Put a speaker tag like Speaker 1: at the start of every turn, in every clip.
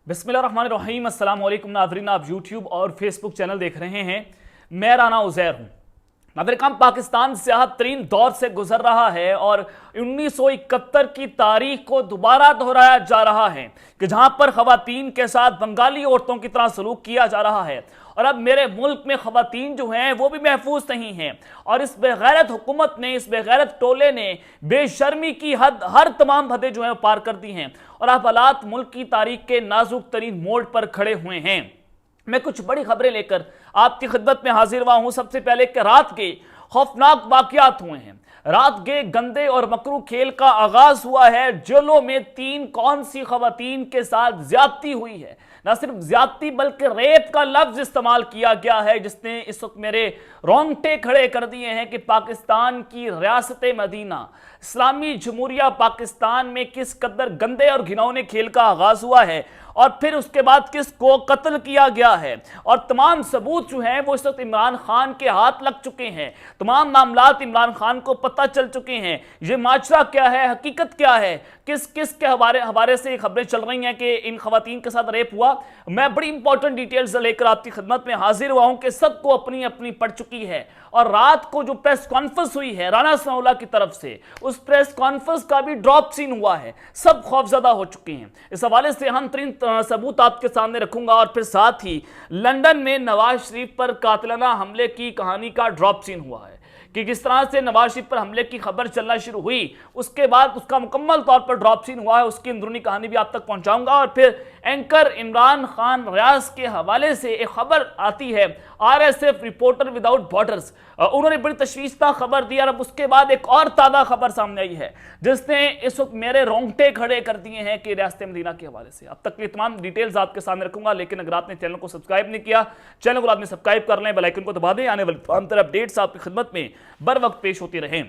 Speaker 1: बिस्मिल्लाहिर्रहमानिर्रहीम। अस्सलाम वालेकुम नाज़रीन, आप यूट्यूब और फेसबुक चैनल देख रहे हैं। मैं राना उज़ैर हूँ। नाज़रीन, पाकिस्तान सियाहत तरीन दौर से गुजर रहा है और 1971 की तारीख को दोबारा दोहराया जा रहा है कि जहां पर खवातीन के साथ बंगाली औरतों की तरह सलूक किया जा रहा है। और अब मेरे मुल्क में खवातीन जो हैं वो भी महफूज नहीं हैं और इस बेगैरत हुकूमत ने, इस बेगैरत टोले ने बेशर्मी की हद, हर तमाम हदें जो हैं पार कर दी हैं और अब हालात मुल्क की तारीख के नाजुक तरीन मोड़ पर खड़े हुए हैं। मैं कुछ बड़ी खबरें लेकर आपकी खिदमत में हाजिर हुआ हूं। सबसे पहले कि रात के खौफनाक वाकयात हुए हैं। रात के गंदे और मकरू खेल का आगाज हुआ है। जेलों में 3 कौन सी खवातीन के साथ ज्यादती हुई है। न सिर्फ ज्यादती बल्कि रेप का लफ्ज इस्तेमाल किया गया है, जिसने इस वक्त मेरे रोंगटे खड़े कर दिए हैं कि पाकिस्तान की रियासत मदीना इस्लामी जमहूरिया पाकिस्तान में किस कदर गंदे और घिनौने खेल का आगाज हुआ है और फिर उसके बाद किसको कत्ल किया गया है। और तमाम सबूत जो हैं वो इस वक्त इमरान खान के हाथ लग चुके हैं। तमाम मामलात इमरान खान को पता चल चुके हैं। ये माजरा क्या है, हकीकत क्या है, किस किस के हवाले से खबरें चल रही हैं कि इन खवातीन के साथ रेप हुआ। मैं बड़ी इंपॉर्टेंट डिटेल्स लेकर आपकी खिदमत में हाजिर हुआ हूं कि सबको अपनी अपनी पड़ चुकी है। और रात को जो प्रेस कॉन्फ्रेंस हुई है राना सनाउल्लाह की तरफ से, उस प्रेस कॉन्फ्रेंस का भी ड्रॉप सीन हुआ है। सब खौफजदा हो चुके हैं। इस हवाले से हम तरीन सबूत आपके सामने रखूंगा और फिर साथ ही लंदन में नवाज शरीफ पर कातिलाना हमले की कहानी का ड्रॉप सीन हुआ है कि किस तरह से नवाज शरीफ पर हमले की खबर चलना शुरू हुई, उसके बाद उसका मुकम्मल तौर पर ड्रॉप सीन हुआ है। उसकी अंदरूनी कहानी भी आप तक पहुंचाऊंगा। और फिर एंकर इमरान खान रियाज के हवाले से एक खबर आती है, RSF रिपोर्टर विदाउट बॉर्डर्स, उन्होंने बड़ी तशवीशनाक खबर दी। और अब उसके बाद एक और ताज़ा खबर सामने आई है जिसने इस वक्त मेरे रोंगटे खड़े कर दिए हैं कि रियासत मदीना के हवाले से अब तक की तमाम डिटेल्स आपके सामने रखूंगा। लेकिन अगर आपने चैनल को सब्सक्राइब नहीं किया, चैनल को आपने सब्सक्राइब कर लें, बेल आइकन को दबा दें। आने वाली तमाम तरह अपडेट्स आपकी खिदमत में बर वक्त पेश होती रहे।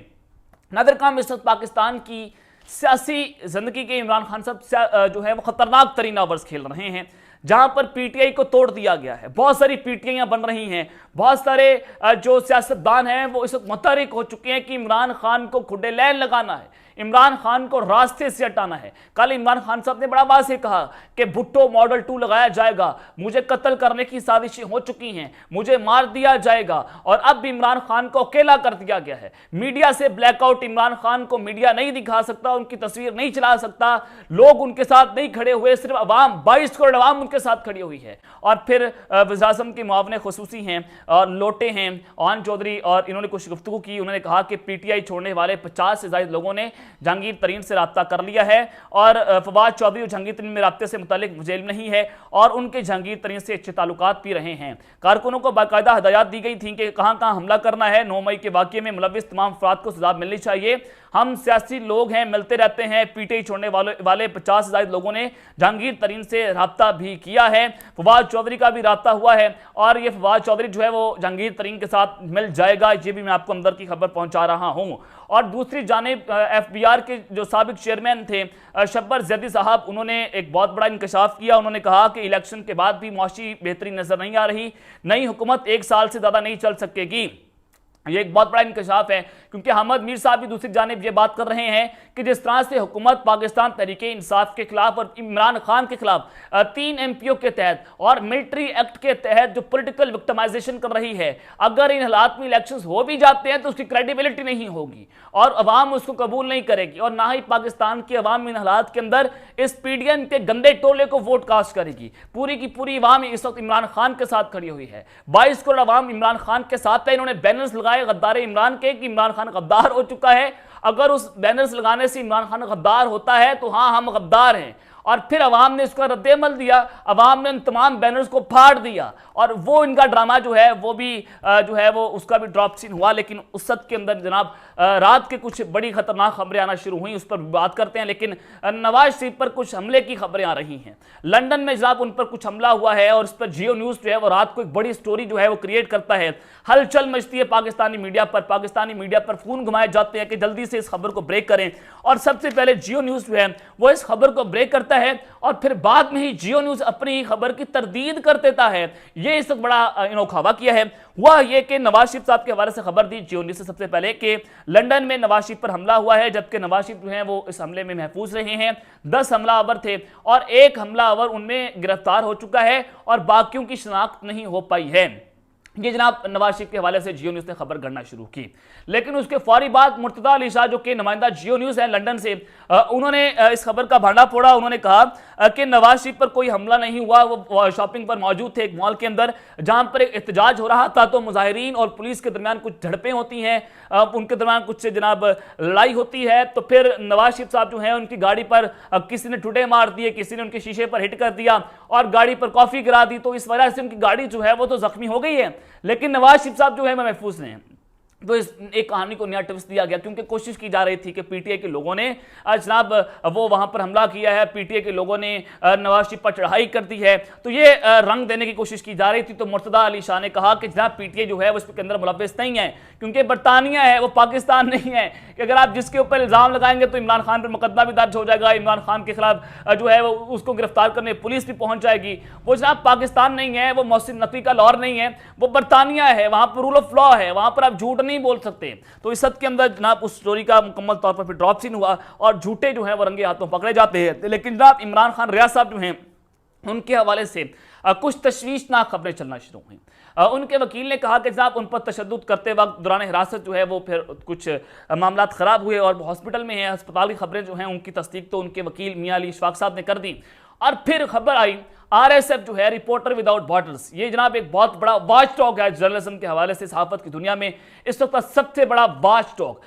Speaker 1: नादर काम इस वक्त पाकिस्तान की सियासी जिंदगी के इमरान खान साहब जो है वो खतरनाक तरीन ओवर्स खेल रहे हैं, जहां पर पीटीआई को तोड़ दिया गया है। बहुत सारी पीटीआईयां बन रही हैं, बहुत सारे जो सियासतदान हैं वो इस वक्त मुतहरिक हो चुके हैं कि इमरान खान को खुडे लैन लगाना है, इमरान खान को रास्ते से हटाना है। कल इमरान खान साहब ने बड़ा वाज़ेह कहा कि भुट्टो मॉडल 2 लगाया जाएगा, मुझे कत्ल करने की साजिशें हो चुकी हैं, मुझे मार दिया जाएगा। और अब भी इमरान खान को अकेला कर दिया गया है। मीडिया से ब्लैकआउट, इमरान खान को मीडिया नहीं दिखा सकता, उनकी तस्वीर नहीं चला सकता, लोग उनके साथ नहीं खड़े हुए, सिर्फ अवाम, 22 करोड़ अवाम उनके साथ खड़ी हुई है। और फिर वज़ीर आज़म के मुआवने खुसूसी हैं और लोटे हैं ओन चौधरी, और इन्होंने कुछ गुफ्तगू की। उन्होंने कहा कि पीटीआई छोड़ने वाले 50 से ज़ायद लोगों ने जहांगीर तरीन से रब्ता कर लिया है और फवाद चौधरी और जहांगीर तरीन में रब्ते से मुतालिक मुझे इल्म नहीं है और उनके जहांगीर तरीन से अच्छे ताल्लुकात भी रहे हैं। कारकुनों को बाकायदा हदायत दी गई थी कि कहां कहां हमला करना है। 9 मई के वाक़ये में मुलविस तमाम अफराद को सजा मिलनी चाहिए। हम सियासी लोग हैं, मिलते रहते हैं। पीटीआई छोड़ने वाले 50 से ज़ायद लोगों ने जहांगीर तरीन से रब्ता भी किया है। फवाद चौधरी का भी रब्ता हुआ है और ये फवाद चौधरी जो है वो जहांगीर तरीन के साथ मिल जाएगा। ये भी मैं आपको अंदर की खबर पहुंचा रहा हूं। और दूसरी जानिब FBR के जो साबिक चेयरमैन थे शब्बर जैदी साहब, उन्होंने एक बहुत बड़ा इंकशाफ किया। उन्होंने कहा कि इलेक्शन के बाद भी मुआशी बेहतरी नजर नहीं आ रही, नई हुकूमत 1 साल से ज़्यादा नहीं चल सकेगी। ये एक बहुत बड़ा इंकशाफ है क्योंकि अहमद मीर साहब भी दूसरी जानिब ये बात कर रहे हैं कि जिस तरह से हुकूमत पाकिस्तान तहरीक इंसाफ के खिलाफ और इमरान खान के खिलाफ 3 MPO के तहत और मिलिट्री एक्ट के तहत जो पॉलिटिकल विक्टिमाइजेशन कर रही है, अगर इन हालात में इलेक्शंस हो भी जाते हैं तो उसकी क्रेडिबिलिटी नहीं होगी और अवाम उसको कबूल नहीं करेगी और ना ही पाकिस्तान की अवाम इन हालात के अंदर इस PDN के गंदे टोले को वोट कास्ट करेगी। पूरी की पूरी अवाम इस वक्त इमरान खान के साथ खड़ी हुई है। 22 करोड़ अवाम इमरान खान के साथ है। इन्होंने बैनर्स लगाए गद्दार इमरान के कि इमरान खान गद्दार हो चुका है। अगर उस बैनर्स लगाने से इमरान खान गद्दार होता है तो हाँ, हम गद्दार हैं। और फिर अवाम ने इसका रद्द-ए-अमल दिया, अवाम ने इन तमाम बैनर्स को फाड़ दिया और वो इनका ड्रामा जो है वो भी जो है वो उसका भी ड्रॉप सीन हुआ। लेकिन उस सद के अंदर जनाब रात के कुछ बड़ी खतरनाक खबरें आना शुरू हुई, उस पर बात करते हैं। लेकिन नवाज शरीफ पर कुछ हमले की खबरें आ रही हैं। लंदन में जनाब उन पर कुछ हमला हुआ है और उस पर जियो न्यूज़ जो है वो रात को एक बड़ी स्टोरी जो है वो क्रिएट करता है। हलचल मचती है पाकिस्तानी मीडिया पर, पाकिस्तानी मीडिया पर फोन घुमाए जाते हैं कि जल्दी से इस खबर को ब्रेक करें। और सबसे पहले जियो न्यूज़ जो है वो इस खबर को ब्रेक करता देता है और फिर बाद में ही जियो न्यूज अपनी खबर की तरदीद कर देता है। यह इस वक्त बड़ा अनोखा वाकया है। हुआ यह कि नवाज शरीफ साहब के हवाले से खबर दी जियो न्यूज से सबसे पहले कि लंदन में नवाज शरीफ पर हमला हुआ है, जबकि नवाज शरीफ जो है वो इस हमले में महफूज रहे हैं। 10 हमलावर थे और एक हमलावर उनमें गिरफ्तार हो चुका है और बाकियों की शिनाख्त नहीं हो पाई है। ये जनाब नवाज शरीफ के हवाले से जियो न्यूज ने खबर गढ़ना शुरू की, लेकिन उसके फौरी बाद मुर्तजा अली शाह जो कि नुमाइंदा जियो न्यूज है लंदन से, उन्होंने इस खबर का भांडा फोड़ा। उन्होंने कहा कि नवाज शरीफ पर कोई हमला नहीं हुआ, वो शॉपिंग पर मौजूद थे एक मॉल के अंदर, जहां पर एक एहतजाज हो रहा था तो मुजाहिरीन और पुलिस के दरमियान कुछ झड़पें होती हैं, उनके दरमियान कुछ जनाब लड़ाई होती है। तो फिर नवाज शरीफ साहब जो है उनकी गाड़ी पर किसी ने ठुड्डे मार दिए, किसी ने उनके शीशे पर हिट कर दिया और गाड़ी पर कॉफी गिरा दी। तो इस वजह से उनकी गाड़ी जो है वो तो जख्मी हो गई है, लेकिन नवाज शरीफ साहब जो है मैं महफूज नहीं है। तो इस एक कहानी को नया ट्विस्ट दिया गया, क्योंकि कोशिश की जा रही थी कि पीटीआई के लोगों ने जनाब वो वहां पर हमला किया है, पीटीआई के लोगों ने नवाज शरीफ पर चढ़ाई कर दी है, तो ये रंग देने की कोशिश की जा रही थी। तो मुर्तजा अली शाह ने कहा कि जनाब पीटीआई जो है वो इसके अंदर मुलव्विस नहीं है, क्योंकि बरतानिया है, वो पाकिस्तान नहीं है कि अगर आप जिसके ऊपर इल्जाम लगाएंगे तो इमरान खान पर मुकदमा भी दर्ज हो जाएगा, इमरान खान के खिलाफ जो है वो उसको गिरफ्तार करने पुलिस भी पहुंच जाएगी। वो जनाब पाकिस्तान नहीं है, वो मोहसिन नकवी का लाहौर नहीं है, वो बरतानिया है, वहां पर रूल ऑफ लॉ है, वहां पर आप झूठ नहीं बोल सकते। तो इस हद के अंदर जनाब उस स्टोरी का मुकम्मल तौर पर फिर ड्रॉप सीन हुआ और झूठे जो है वो रंगे हाथों पकड़े जाते हैं। लेकिन जनाब इमरान खान रियाज साहब जो हैं उनके हवाले से कुछ तशवीशनाक खबरें चलना शुरू हुई। उनके वकील ने कहा कि जनाब उन पर तशद्दुद करते वक्त दौरान हिरासत जो है वो फिर कुछ मामला खराब हुए और वो हॉस्पिटल में हैं। अस्पताल की खबरें जो हैं उनकी तस्दीक तो उनके वकील मियां अली इशफाक साहब ने कर दी। और फिर खबर आई आरएसएफ जो है रिपोर्टर विदाउट बॉर्डर्स, ये जनाब एक बहुत बड़ा वॉच टॉक है जर्नलिज्म के हवाले से सहाफत की दुनिया में इस वक्त सबसे बड़ा वॉच टॉक,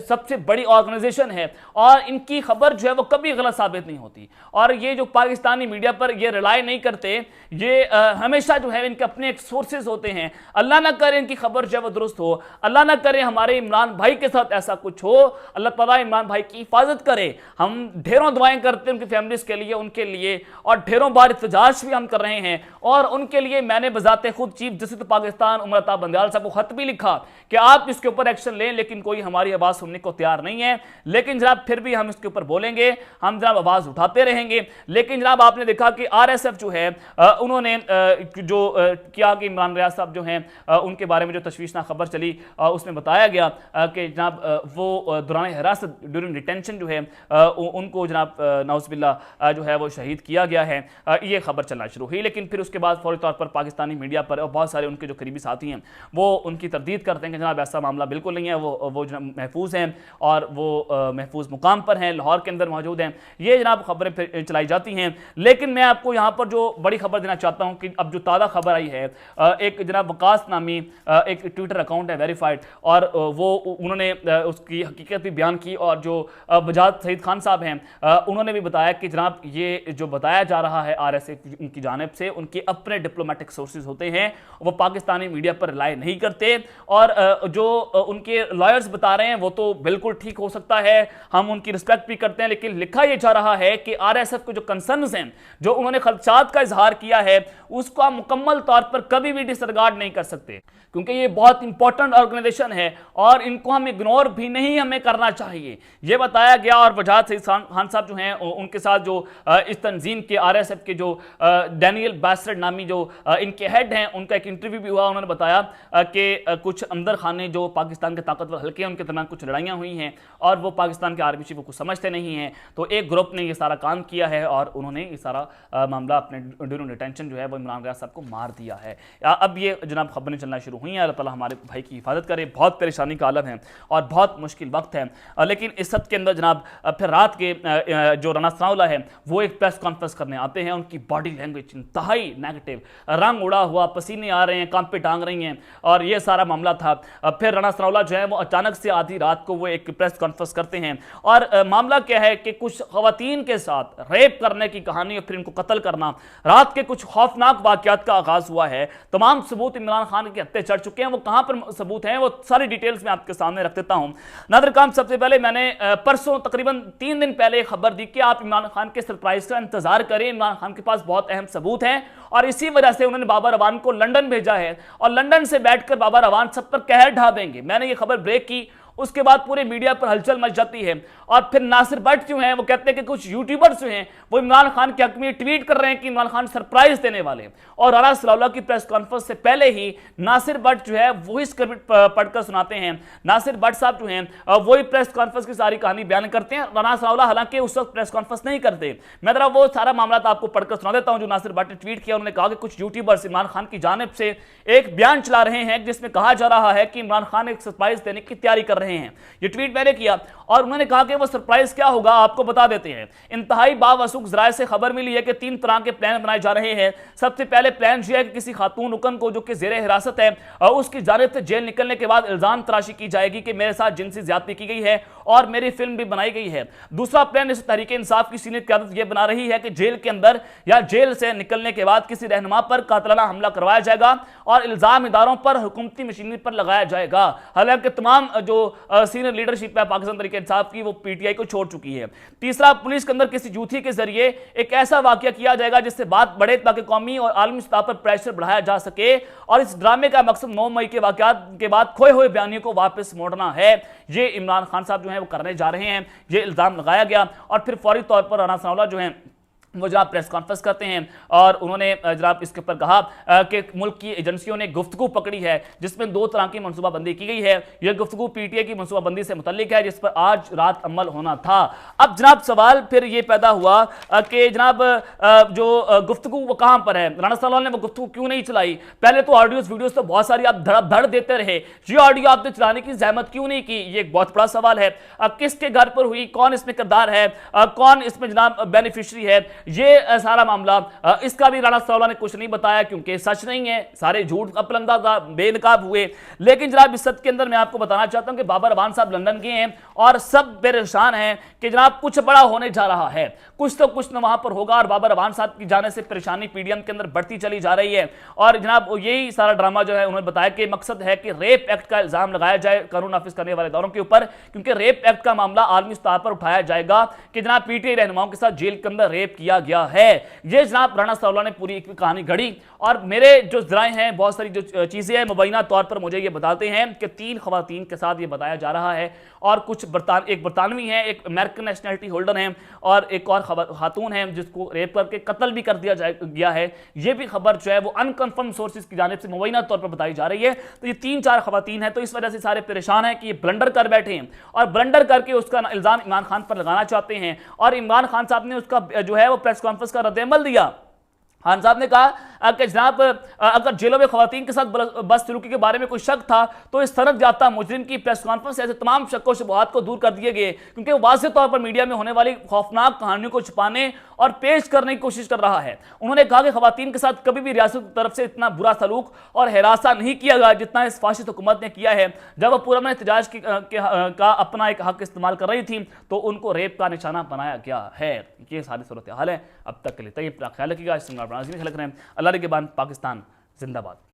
Speaker 1: सबसे बड़ी ऑर्गेनाइजेशन है और इनकी खबर जो है वो कभी गलत साबित नहीं होती। और ये जो पाकिस्तानी मीडिया पर ये रिलाई नहीं करते, ये हमेशा जो है इनके अपने एक सोर्सेज होते हैं। अल्लाह ना करे इनकी खबर जो है वो दुरुस्त हो, अल्लाह ना करे हमारे इमरान भाई के साथ ऐसा कुछ हो, अल्लाह ताला इमरान भाई की हिफाजत करे। हम ढेरों दुआएं करते हैं उनकी फैमिलीज के लिए, उनके लिए, और ढेरों बार इत्तेजाज भी हम कर रहे हैं। और उनके लिए मैंने बजाते खुद चीफ जस्टिस पाकिस्तान उमर अता बंदयाल साहब को खत भी लिखा कि आप इसके ऊपर एक्शन लें, लेकिन कोई हमारी आवाज सुनने को तैयार नहीं है। लेकिन जनाब फिर भी हम इसके ऊपर बोलेंगे, हम जनाब आवाज उठाते रहेंगे। लेकिन जनाब आपने देखा कि आरएसएफ जो है उन्होंने जो किया कि इमरान रियाज साहब जो हैं उनके बारे में जो तशवीशनाक खबर चली उसमें बताया गया कि जनाब वो दौरान हिरासत ड्यूरिंग डिटेंशन जो है उनको जनाब नाउज़ुबिल्लाह जो है वो शहीद किया गया है। ये खबर चलना शुरू हुई, लेकिन फिर उसके बाद फौरी तौर पर पाकिस्तानी मीडिया पर और बहुत सारे उनके जो करीबी साथी हैं वो उनकी तरदीद करते हैं कि जनाब ऐसा मामला बिल्कुल नहीं है, वो जनाब महफूज हैं और वो महफूज मुकाम पर हैं, लाहौर के अंदर मौजूद हैं। ये जनाब खबरें फिर चलाई जाती हैं। लेकिन मैं आपको यहाँ पर जो बड़ी खबर देना चाहता हूँ कि अब जो ताज़ा खबर आई है, एक जनाब वकास नामी एक ट्विटर अकाउंट है वेरीफाइड, और वो उन्होंने उसकी हकीकत भी बयान की। और जो बजाज सईद खान साहब हैं उन्होंने भी बताया कि जनाब ये जो बताया जा रहा है आरएसएफ की जानिब से, उनके अपने डिप्लोमेटिक सोर्सेज होते हैं, वो पाकिस्तानी मीडिया पर रिलाई नहीं करते। और जो उनके लॉयर्स बता रहे हैं वो तो बिल्कुल ठीक हो सकता है, हम उनकी रिस्पेक्ट भी करते हैं। लेकिन लिखा यह जा रहा है कि आरएसएफ के जो कंसर्न्स हैं, जो उन्होंने खदशात का इजहार किया है, उसको हम मुकम्मल तौर पर कभी भी डिसरिगार्ड नहीं कर सकते, क्योंकि ये बहुत इंपॉर्टेंट ऑर्गेनाइजेशन है और इनको हम इग्नोर भी नहीं हमें करना चाहिए, ये बताया गया। और बजाज सईद खान साहब जो हैं उनके साथ जो इस तंजीम के आरएसएफ के जो डैनियल बैसरेट नामी जो इनके हेड हैं, उनका एक इंटरव्यू भी हुआ। उन्होंने बताया कि कुछ अंदर खाने जो पाकिस्तान के ताकतवर हल्के हैं उनके दरमियान कुछ लड़ाइयाँ हुई हैं और वो पाकिस्तान के आर्मी चीफ को समझते नहीं हैं। तो एक ग्रुप ने ये सारा काम किया है और उन्होंने ये सारा मामला अपने ड्यूरिंग डिटेंशन जो है वो इमरान रियाज साहब को मार दिया है। अब ये जनाब खबरें चलना शुरू हुई हैं। अल्लाह ताला हमारे भाई की हिफाजत करे। बहुत परेशानी का आलम है और बहुत मुश्किल वक्त है। लेकिन इस सब के अंदर जनाब फिर रात के जो राना सनाउल्लाह है वो एक प्रेस कॉन्फ्रेंस करने आते हैं। उनकी बॉडी लैंग्वेज इंतहाई नेगेटिव, रंग उड़ा हुआ, पसीने आ रहे हैं, कान पे टांग रही हैं और ये सारा मामला था। फिर राना सनाउल्लाह जो है वो अचानक से आधी रात को वो एक प्रेस कॉन्फ्रेंस करते हैं और मामला क्या है कि कुछ खवातीन के साथ रेप करने की कहानी और फिर इनको कत्ल करना, रात के कुछ खौफनाक वाकयात का आगाज हुआ है। तमाम सबूत इमरान खान के हत्थे चढ़ चुके हैं। वो कहां पर सबूत हैं वो सारी डिटेल्स में आपके सामने रख देता हूं। नादिर काम, सबसे पहले मैंने परसों तकरीबन 3 दिन पहले खबर दी कि आप इमरान खान के सरप्राइज का इंतजार करें, इमरान खान के पास बहुत अहम सबूत हैं और इसी वजह से उन्होंने बाबर अवान को लंदन भेजा है और लंदन से बैठकर बाबर अवान सब पर कहर ढा देंगे। मैंने ये खबर ब्रेक की उसके बाद पूरे मीडिया पर हलचल मच जाती है। और फिर नासिर भट्ट जो हैं वो कहते हैं कि कुछ यूट्यूबर्स जो हैं वो इमरान खान के हक में ट्वीट कर रहे हैं कि इमरान खान सरप्राइज देने वाले, और राना सलाउल्लाह की प्रेस कॉन्फ्रेंस से पहले ही नासिर भट्ट जो है वही स्क्रिप्ट पढ़कर सुनाते हैं। नासिर भट्ट साहब जो हैं वही प्रेस कॉन्फ्रेंस की सारी कहानी बयान करते हैं। राना सलाउल्लाह हालांकि उस वक्त प्रेस कॉन्फ्रेंस नहीं करते। मैं जरा वो सारा मामला आपको पढ़कर सुना देता हूं जो नासिर भट्ट ने ट्वीट किया। उन्होंने कहा कि कुछ यूट्यूबर्स इमरान खान की जानिब से एक बयान चला रहे हैं जिसमें कहा जा रहा है कि इमरान खान एक सरप्राइज देने की तैयारी कर रहे हैं। ये ट्वीट मैंने किया और उन्होंने कहा कि वो सरप्राइज क्या होगा आपको बता देते हैं। इंतहाई बावसूख जराए से खबर मिली है कि 3 तरह के प्लान बनाए जा रहे हैं। सबसे पहले प्लान यह है कि किसी खातून रुकन को जो कि जेर हिरासत है और उसकी जानिब से जेल निकलने के बाद इल्जाम तराशी की जाएगी कि मेरे साथ जिनसी ज्यादती की गई है और मेरी फिल्म भी बनाई गई है। दूसरा प्लान इस तहरीक इंसाफ की सीनियर क़यादत यह बना रही है कि जेल के अंदर या जेल से निकलने के बाद किसी रहनुमा पर कातिलाना हमला करवाया जाएगा और इल्जाम इदारों पर हुकूमती मशीनरी पर लगाया जाएगा। हालांकि तमाम जो सीनियर लीडरशिप है पाकिस्तान तहरीक इंसाफ की वो पीटीआई को छोड़ चुकी है। तीसरा, पुलिस के अंदर किसी जूथी के जरिए एक ऐसा वाकया किया जाएगा जिससे बात बढ़े ताकि कौमी और आलमी सतह पर प्रेशर बढ़ाया जा सके, और इस ड्रामे का मकसद 9 मई के वाकयात के बाद खोए हुए बयानियों को वापस मोड़ना है। ये इमरान खान साहब जो है वो करने जा रहे हैं। ये इल्जाम लगाया गया और फिर फौरी तौर पर राना सनाउल्लाह जो है वो जनाब प्रेस कॉन्फ्रेंस करते हैं और उन्होंने जनाब इसके ऊपर कहा कि मुल्क की एजेंसियों ने गुफ्तगू पकड़ी है जिसमें 2 तरह की मनसूबाबंदी की गई है। यह गुफ्तगू पीटीआई की मनसूबाबंदी से मुतल्लिक है जिस पर आज रात अमल होना था। अब जनाब सवाल फिर ये पैदा हुआ कि जनाब जो गुफ्तगू वो कहाँ पर है, राना सलाउल्लाह ने वो गुफ्तगू क्यों नहीं चलाई? पहले तो ऑडियोज वीडियोज तो बहुत सारी आप धड़ देते रहे, ये ऑडियो आपने चलाने की जहमत क्यों नहीं की? ये एक बहुत बड़ा सवाल है। किसके घर पर हुई, कौन इसमें किरदार है, कौन इसमें जनाब बेनिफिशरी है, ये सारा मामला इसका भी राना सलाउल्लाह ने कुछ नहीं बताया क्योंकि सच नहीं है, सारे झूठ अपलंदा था, बेनकाब हुए। लेकिन जनाब इस सद के अंदर मैं आपको बताना चाहता हूं कि बाबर अवान साहब लंदन गए हैं और सब परेशान हैं कि जनाब कुछ बड़ा होने जा रहा है, कुछ तो कुछ न वहां पर होगा। और बाबर अवान साहब की जाने से परेशानी पीडीएम के अंदर बढ़ती चली जा रही है। और जनाब यही सारा ड्रामा जो है उन्होंने बताया कि मकसद है कि रेप एक्ट का इल्जाम लगाया जाए कानून नाफिज करने वाले इदारों के ऊपर, क्योंकि रेप एक्ट का मामला आलमी सतह पर उठाया जाएगा कि जनाब पीटीआई रहनुमाओं के साथ जेल के अंदर रेप किया गया है। ये जनाब राना सलाउल्लाह ने पूरी कहानी घड़ी और मेरे जो जराए हैं बहुत सारी जो चीजें हैं मुबैना तौर पर मुझे ये बताते हैं कि 3 खवातीन के साथ ये बताया जा रहा है और कुछ एक बरतानवी है, एक अमेरिकन नेशनलिटी होल्डर है और एक और खातून है जिसको रेप करके कत्ल भी कर दिया गया है। ये भी खबर जो है वो अनकन्फर्म सोर्सेज की जानिब से मुबैना तौर पर बताई जा रही है। तो ये 3-4 खवातीन है, तो इस वजह से सारे परेशान हैं कि ये ब्लंडर कर बैठे हैं और ब्लंडर करके उसका इल्जाम इमरान खान पर लगाना चाहते हैं। और इमरान खान साहब ने उसका जो है वो प्रेस कॉन्फ्रेंस का रद्द-ए-अमल दिया। खान साहब ने कहा कि जनाब अगर जेलों में खवातीन के साथ बदसलूकी के बारे में कोई शक था तो इस सनद याफ्ता मुजरिम की प्रेस कॉन्फ्रेंस ऐसे तमाम शक व शुबहात को दूर कर दिए गए, क्योंकि वो वाज़ेह तौर पर मीडिया में होने वाली खौफनाक कहानियों को छुपाने और पेश करने की कोशिश कर रहा है। उन्होंने कहा कि खवातीन के साथ कभी भी रियासत की तरफ से इतना बुरा सलूक और हिरासा नहीं किया गया जितना इस फाशिस्ट हुकूमत ने किया है। जब वह पुरअमन एहतजाज का अपना एक हक इस्तेमाल कर रही थी तो उनको रेप का निशाना बनाया गया है। ये सारी सूरत हाल है। अब तक के लिए तय अपना ख्याल रखिएगा। इस ख्याल रखें। अल्लाह के बाद पाकिस्तान जिंदाबाद।